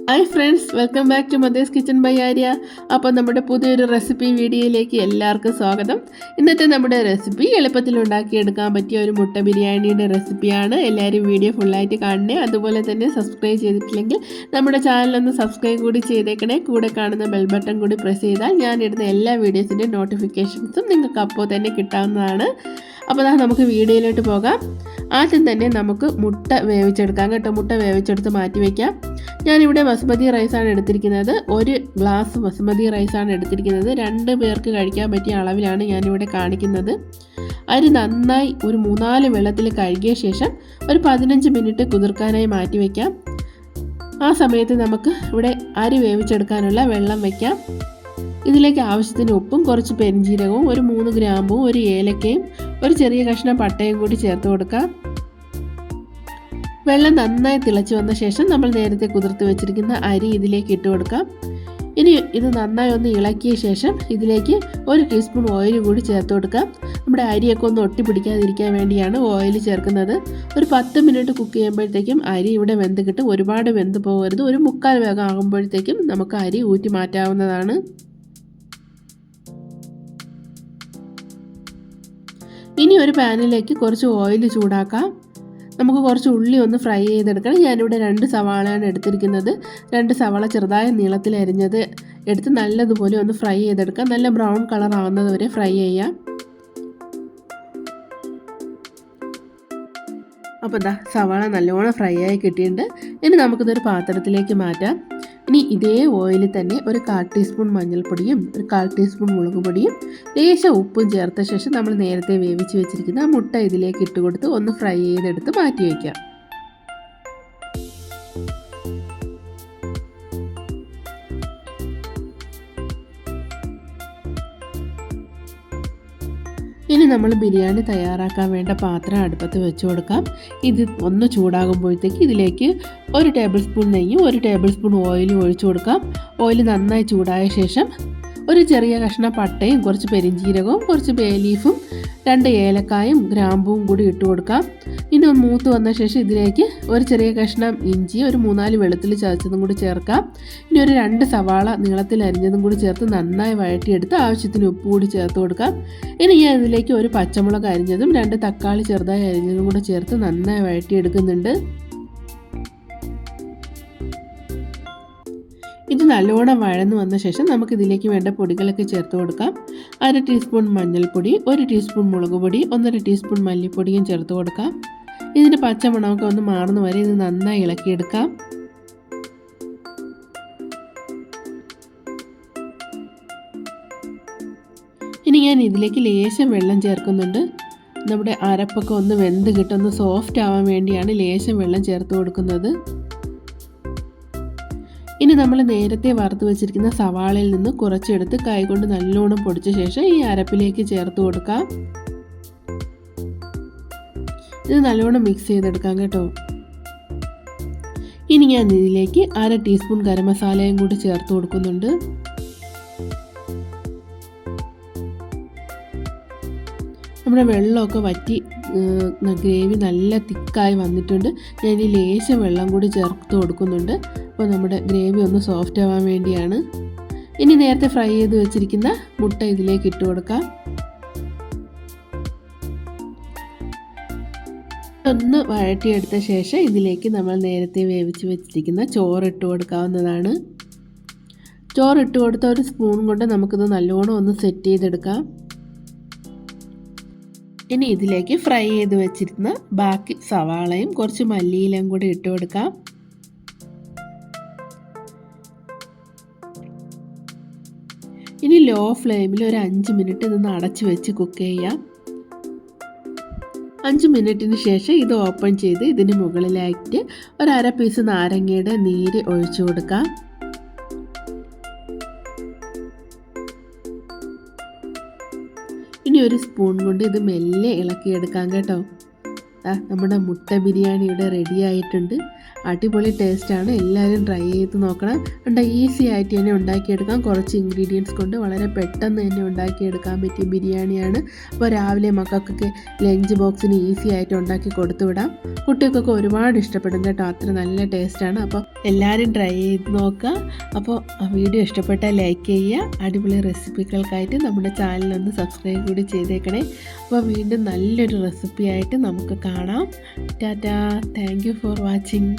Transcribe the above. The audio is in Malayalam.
Hi friends, welcome back to mother's kitchen by Arya. അപ്പോൾ നമ്മുടെ പുതിയൊരു റെസിപ്പി വീഡിയോയിലേക്ക് എല്ലാവർക്കും സ്വാഗതം. ഇന്നത്തെ നമ്മുടെ റെസിപ്പി എളുപ്പത്തിൽ ഉണ്ടാക്കിയെടുക്കാൻ പറ്റിയ ഒരു മുട്ട ബിരിയാണിയുടെ റെസിപ്പിയാണ്. എല്ലാവരും വീഡിയോ ഫുള്ളായിട്ട് കാണണേ. അതുപോലെ തന്നെ സബ്സ്ക്രൈബ് ചെയ്തിട്ടില്ലെങ്കിൽ നമ്മുടെ ചാനലൊന്ന് സബ്സ്ക്രൈബ് കൂടി ചെയ്തേക്കണേ. കൂടെ കാണുന്ന ബെൽ ബട്ടൺ കൂടി പ്രസ് ചെയ്താൽ ഞാനിടുന്ന എല്ലാ വീഡിയോസിൻ്റെ നോട്ടിഫിക്കേഷൻസും നിങ്ങൾക്ക് അപ്പോൾ തന്നെ കിട്ടാവുന്നതാണ്. അപ്പോൾ നമുക്ക് വീഡിയോയിലോട്ട് പോകാം. ആദ്യം തന്നെ നമുക്ക് മുട്ട വേവിച്ചെടുക്കാം കേട്ടോ. മുട്ട വേവിച്ചെടുത്ത് മാറ്റി വയ്ക്കാം. ഞാനിവിടെ ബസുമതി റൈസാണ് എടുത്തിരിക്കുന്നത്. ഒരു ഗ്ലാസ് ബസുമതി റൈസാണ് എടുത്തിരിക്കുന്നത്. 2 പേർക്ക് കഴിക്കാൻ പറ്റിയ അളവിലാണ് ഞാനിവിടെ കാണിക്കുന്നത്. അരി നന്നായി ഒരു 3-4 വെള്ളത്തിൽ കഴുകിയ ശേഷം ഒരു 15 മിനിറ്റ് കുതിർക്കാനായി മാറ്റി വയ്ക്കാം. ആ സമയത്ത് നമുക്ക് ഇവിടെ അരി വേവിച്ചെടുക്കാനുള്ള വെള്ളം വയ്ക്കാം. ഇതിലേക്ക് ആവശ്യത്തിന് ഉപ്പും കുറച്ച് പെരിഞ്ജീരകവും ഒരു 3 ഗ്രാമ്പും ഒരു ഏലക്കയും ഒരു ചെറിയ കഷ്ണം പട്ടയും കൂടി ചേർത്ത് കൊടുക്കാം. വെള്ളം നന്നായി തിളച്ച് വന്ന ശേഷം നമ്മൾ നേരത്തെ കുതിർത്ത് വെച്ചിരിക്കുന്ന അരി ഇതിലേക്ക് ഇട്ട് കൊടുക്കാം. ഇനി ഇത് നന്നായി ഒന്ന് ഇളക്കിയ ശേഷം ഇതിലേക്ക് 1 ടീസ്പൂൺ ഓയിൽ കൂടി ചേർത്ത് കൊടുക്കാം. നമ്മുടെ അരിയൊക്കെ ഒന്ന് ഒട്ടിപ്പിടിക്കാതിരിക്കാൻ വേണ്ടിയാണ് ഓയിൽ ചേർക്കുന്നത്. ഒരു 10 മിനിറ്റ് കുക്ക് ചെയ്യുമ്പോഴത്തേക്കും അരി ഇവിടെ വെന്ത് കിട്ടും. ഒരുപാട് വെന്ത് പോകരുത്. ഒരു 3/4 വേഗം ആകുമ്പോഴത്തേക്കും നമുക്ക് അരി ഊറ്റി മാറ്റാവുന്നതാണ്. ഇനി ഒരു പാനിലേക്ക് കുറച്ച് ഓയിൽ ചൂടാക്കാം. നമുക്ക് കുറച്ച് ഉള്ളി ഒന്ന് ഫ്രൈ ചെയ്തെടുക്കണം. ഞാനിവിടെ 2 സവാളയാണ് എടുത്തിരിക്കുന്നത്. 2 സവാള ചെറുതായ നീളത്തിൽ അരിഞ്ഞത് എടുത്ത് നല്ലതുപോലെ ഒന്ന് ഫ്രൈ ചെയ്തെടുക്കാം. നല്ല ബ്രൗൺ കളർ ആവുന്നത് വരെ ഫ്രൈ ചെയ്യാം. അപ്പോൾ സവാള നല്ലോണം ഫ്രൈ ആയി കിട്ടിയിട്ടുണ്ട്. ഇനി നമുക്കിതൊരു പാത്രത്തിലേക്ക് മാറ്റാം. ഇനി ഇതേ ഓയിലിൽ തന്നെ ഒരു 1/4 ടീസ്പൂൺ മഞ്ഞൾപ്പൊടിയും ഒരു 1/4 ടീസ്പൂൺ മുളക് പൊടിയും ലേശം ഉപ്പും ചേർത്ത ശേഷം നമ്മൾ നേരത്തെ വേവിച്ച് വെച്ചിരിക്കുന്ന മുട്ട ഇതിലേക്ക് ഇട്ട് കൊടുത്ത് ഒന്ന് ഫ്രൈ ചെയ്തെടുത്ത് മാറ്റി വയ്ക്കാം. ഇനി നമ്മൾ ബിരിയാണി തയ്യാറാക്കാൻ വേണ്ട പാത്രം അടുപ്പത്ത് വെച്ച് കൊടുക്കാം. ഇത് ഒന്ന് ചൂടാകുമ്പോഴത്തേക്ക് ഇതിലേക്ക് 1 ടേബിൾ സ്പൂൺ നെയ്യും 1 ടേബിൾ സ്പൂൺ ഓയിലും ഒഴിച്ചു കൊടുക്കാം. ഓയിൽ നന്നായി ചൂടായ ശേഷം ഒരു ചെറിയ കഷ്ണം പട്ടയും കുറച്ച് പെരിഞ്ജീരകവും കുറച്ച് ബേ ലീഫും 2 ഏലക്കായും ഗ്രാമ്പും കൂടി ഇട്ട് കൊടുക്കാം. ഇനി ഒന്ന് മൂത്ത് വന്ന ശേഷം ഇതിലേക്ക് ഒരു ചെറിയ കഷ്ണം ഇഞ്ചി, ഒരു 3-4 വെളുത്തുള്ളി ചതച്ചതും കൂടി ചേർക്കാം. ഇനി ഒരു 2 സവാള നീളത്തിൽ അരിഞ്ഞതും കൂടി ചേർത്ത് നന്നായി വഴറ്റിയെടുത്ത് ആവശ്യത്തിന് ഉപ്പ് കൂടി ചേർത്ത് കൊടുക്കാം. ഇനി ഞാൻ ഇതിലേക്ക് ഒരു പച്ചമുളക് അരിഞ്ഞതും 2 തക്കാളി ചെറുതായി അരിഞ്ഞതും കൂടി ചേർത്ത് നന്നായി വഴറ്റിയെടുക്കുന്നുണ്ട്. ഇത് നല്ലോണം വഴന്നു വന്ന ശേഷം നമുക്കിതിലേക്ക് വേണ്ട പൊടികളൊക്കെ ചേർത്ത് കൊടുക്കാം. 1/2 ടീസ്പൂൺ മഞ്ഞൾപ്പൊടി, 1 ടീസ്പൂൺ മുളക് പൊടി, 1/2 ടീസ്പൂൺ മല്ലിപ്പൊടിയും ചേർത്ത് കൊടുക്കാം. ഇതിൻ്റെ പച്ചമണമൊക്കെ ഒന്ന് മാറുന്ന വരെ ഇത് നന്നായി ഇളക്കിയെടുക്കാം. ഇനി ഞാൻ ഇതിലേക്ക് ലേശം വെള്ളം ചേർക്കുന്നുണ്ട്. നമ്മുടെ അരപ്പൊക്കെ ഒന്ന് വെന്ത് കിട്ടുന്ന സോഫ്റ്റ് ആവാൻ വേണ്ടിയാണ് ലേശം വെള്ളം ചേർത്ത് കൊടുക്കുന്നത്. ഇനി നമ്മൾ നേരത്തെ വറുത്ത് വെച്ചിരിക്കുന്ന സവാളയിൽ നിന്ന് കുറച്ചെടുത്ത് കൈകൊണ്ട് നല്ലോണം പൊടിച്ച ശേഷം ഈ അരപ്പിലേക്ക് ചേർത്ത് കൊടുക്കാം. ഇത് നല്ലോണം മിക്സ് ചെയ്തെടുക്കാം കേട്ടോ. ഇനി ഞാൻ ഇതിലേക്ക് 1/2 ടീസ്പൂൺ ഗരം മസാലയും കൂടി ചേർത്ത് കൊടുക്കുന്നുണ്ട്. നമ്മുടെ വെള്ളമൊക്കെ വറ്റി ഗ്രേവി നല്ല തിക്കായി വന്നിട്ടുണ്ട്. ഞാൻ ഈ ലേശം വെള്ളം കൂടി ചേർത്ത് കൊടുക്കുന്നുണ്ട്. അപ്പോൾ നമ്മുടെ ഗ്രേവി ഒന്ന് സോഫ്റ്റ് ആവാൻ വേണ്ടിയാണ്. ഇനി നേരത്തെ ഫ്രൈ ചെയ്ത് വെച്ചിരിക്കുന്ന മുട്ട ഇതിലേക്ക് ഇട്ട് കൊടുക്കാം. ഒന്ന് വഴറ്റിയെടുത്ത ശേഷം ഇതിലേക്ക് നമ്മൾ നേരത്തെ വേവിച്ച് വെച്ചിരിക്കുന്ന ചോറ് ഇട്ട് കൊടുക്കാവുന്നതാണ്. ചോറ് ഇട്ട് കൊടുത്ത ഒരു സ്പൂൺ കൊണ്ട് നമുക്കിത് നല്ലോണം ഒന്ന് സെറ്റ് ചെയ്തെടുക്കാം. ഇനി ഇതിലേക്ക് ഫ്രൈ ചെയ്ത് വെച്ചിരുന്ന ബാക്കി സവാളയും കുറച്ച് മല്ലിയിലയും കൂടി ഇട്ട് കൊടുക്കാം. ഇനി ലോ ഫ്ലെയിമിൽ ഒരു 5 മിനിറ്റ് ഇതൊന്ന് അടച്ച് വെച്ച് കുക്ക് ചെയ്യാം. 5 മിനിറ്റിന് ശേഷം ഇത് ഓപ്പൺ ചെയ്ത് ഇതിന് മുകളിലായിട്ട് ഒരു 1/2 പീസ് നാരങ്ങയുടെ നീര് ഒഴിച്ചു കൊടുക്കാം. ഇനി ഒരു സ്പൂൺ കൊണ്ട് ഇത് മെല്ലെ ഇളക്കിയെടുക്കാം കേട്ടോ. നമ്മുടെ മുട്ട ബിരിയാണി ഇവിടെ റെഡി ആയിട്ടുണ്ട്. അടിപൊളി ടേസ്റ്റാണ്. എല്ലാവരും ട്രൈ ചെയ്ത് നോക്കണം. ഈസി ആയിട്ട് തന്നെ ഉണ്ടാക്കിയെടുക്കാം. കുറച്ച് ഇൻഗ്രീഡിയൻസ് കൊണ്ട് വളരെ പെട്ടെന്ന് തന്നെ ഉണ്ടാക്കിയെടുക്കാൻ പറ്റിയ ബിരിയാണിയാണ്. അപ്പോൾ രാവിലെ മക്കൾക്കൊക്കെ ലഞ്ച് ബോക്സിന് ഈസി ആയിട്ട് ഉണ്ടാക്കി കൊടുത്തു വിടാം. കുട്ടികൾക്കൊക്കെ ഒരുപാട് ഇഷ്ടപ്പെടും കേട്ടോ, അത്ര നല്ല ടേസ്റ്റാണ്. അപ്പോൾ എല്ലാവരും ട്രൈ ചെയ്ത് നോക്കുക. അപ്പോൾ വീഡിയോ ഇഷ്ടപ്പെട്ടാൽ ലൈക്ക് ചെയ്യുക. അടിപൊളി റെസിപ്പികൾക്കായിട്ട് നമ്മുടെ ചാനലൊന്ന് സബ്സ്ക്രൈബ് കൂടി ചെയ്തേക്കണേ. അപ്പോൾ വീണ്ടും നല്ലൊരു റെസിപ്പിയായിട്ട് നമുക്ക് കാണാം. Tata, thank you for watching.